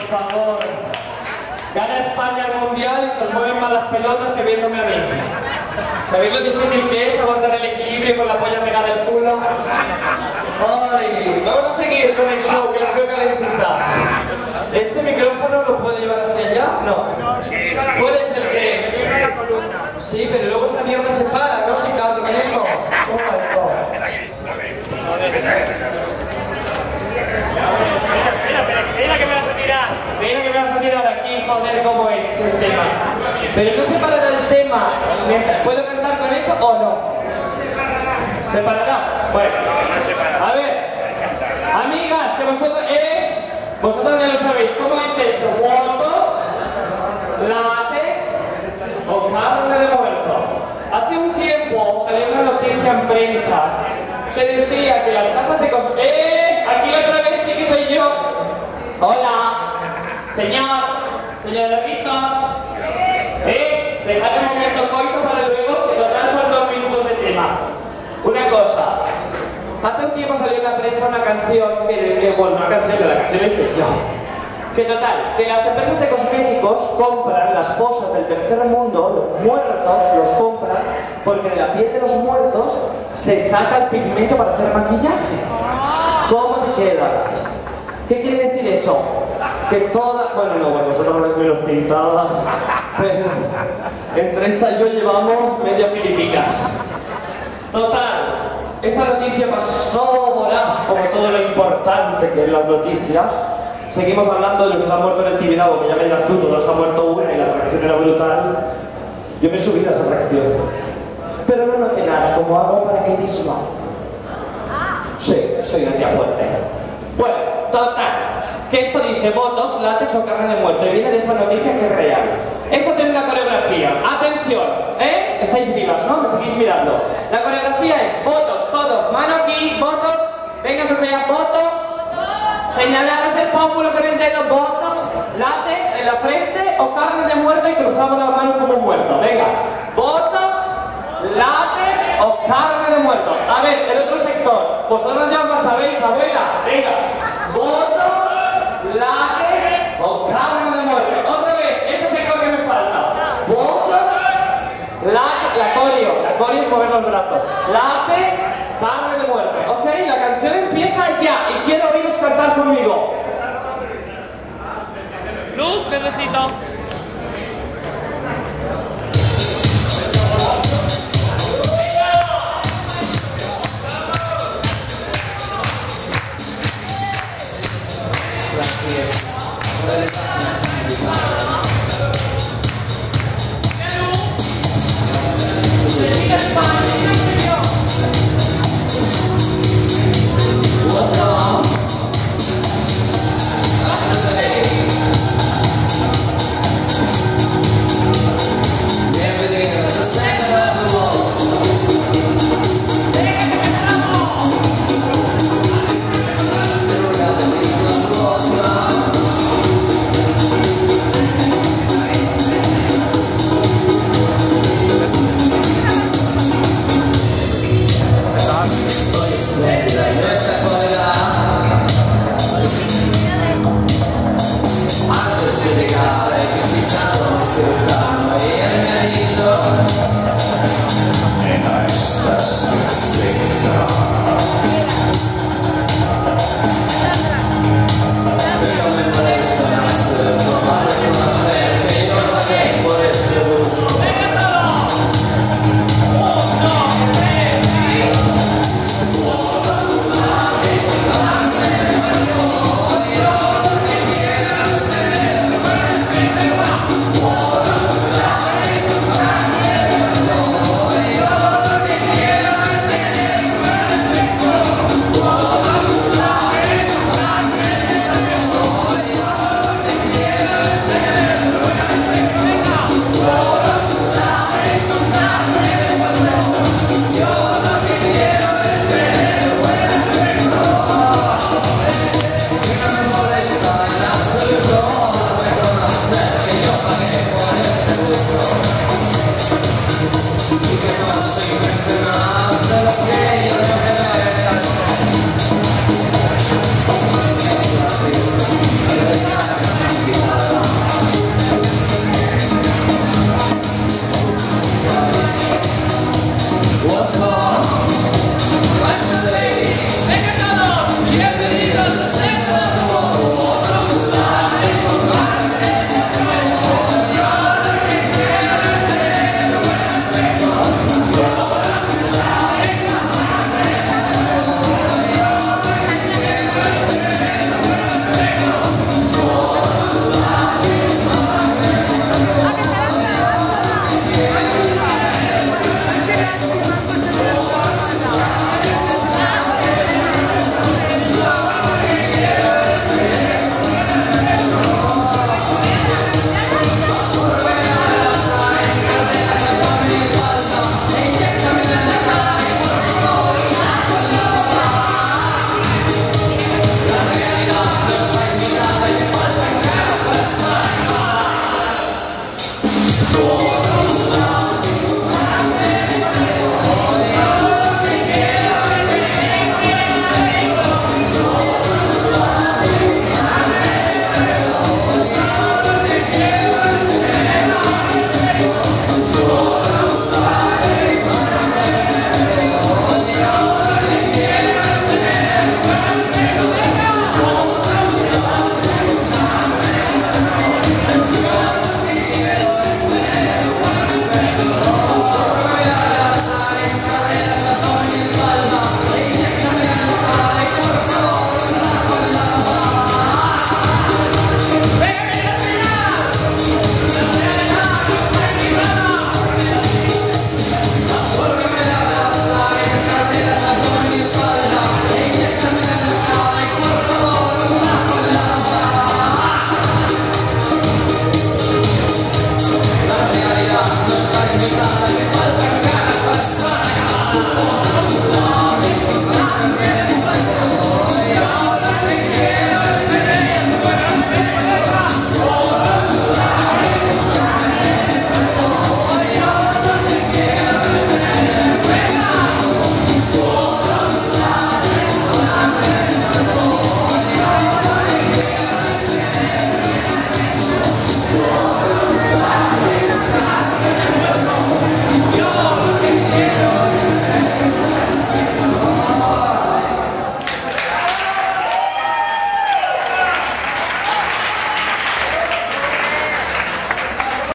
favor. Gana España el Mundial y se os mueven más las pelotas que viéndome a mí. ¿Sabéis lo difícil que es aguantar el equilibrio con la polla pegada del culo? Ay, vamos a seguir con el show, que la veo calentita. ¿Este micrófono lo puedo llevar hacia allá? No. Puede ser que... Sí, pero luego esta mierda se para, ¿no? Si canto con esto. ¿Cómo va esto? Mira que me vas a tirar. Mira que me vas a tirar aquí, joder, cómo es el tema. Pero no se parará el tema. ¿Puedo cantar con esto o no? ¿Se parará? Bueno, a ver. Amigas, que vosotros ya lo sabéis. ¿Cómo dice eso? ¿Votos? ¿Látex? ¿O carne de muerto? Hace un tiempo salió una noticia en prensa que decía que las casas de cosas... Aquí otra vez sí que soy yo. Hola. Señora de risa. Dejad un momento coito para luego, que total son 2 minutos de tema. Una cosa. Hace un tiempo salió en la prensa una canción una canción de la canción hice yo. Que total, que las empresas de cosméticos compran las fosas del tercer mundo, los muertos los compran, porque de la piel de los muertos se saca el pigmento para hacer maquillaje. ¿Cómo te quedas? ¿Qué quiere decir eso? Que todas... Bueno, vosotros me los pintabas, pero entre esta y yo llevamos media Filipinas. Total, esta noticia pasó voraz, como todo lo importante que es las noticias. Seguimos hablando de los que se han muerto en el Tibidabo, que ya verás tú, todos se han muerto una y la reacción era brutal. Yo me he subido a esa reacción. Pero no noté nada, como hago paracaidismo. Sí, soy una tía fuerte. Bueno, total, que esto dice botox, látex o carne de muerto, y viene de esa noticia que es real. Esto tiene una coreografía. Atención, estáis vivas, ¿no? Me seguís mirando. La coreografía es botox, todos, mano aquí, botox, venga que os vea, botox. Señalaros el pómulo con el dedo, botox, látex en la frente o carne de muerto y cruzamos las manos como un muerto. Venga, botox, látex o carne de muerto. A ver, el otro sector, vosotros ya lo sabéis, abuela. Venga, botox, látex o carne de muerto. Otra vez, este sector que me falta. Botox, látex, la coreo es mover los brazos. Látex, carne de muerte, ¿ok? La canción empieza ya y quiero oíros cantar conmigo. Luz, necesito. Hola.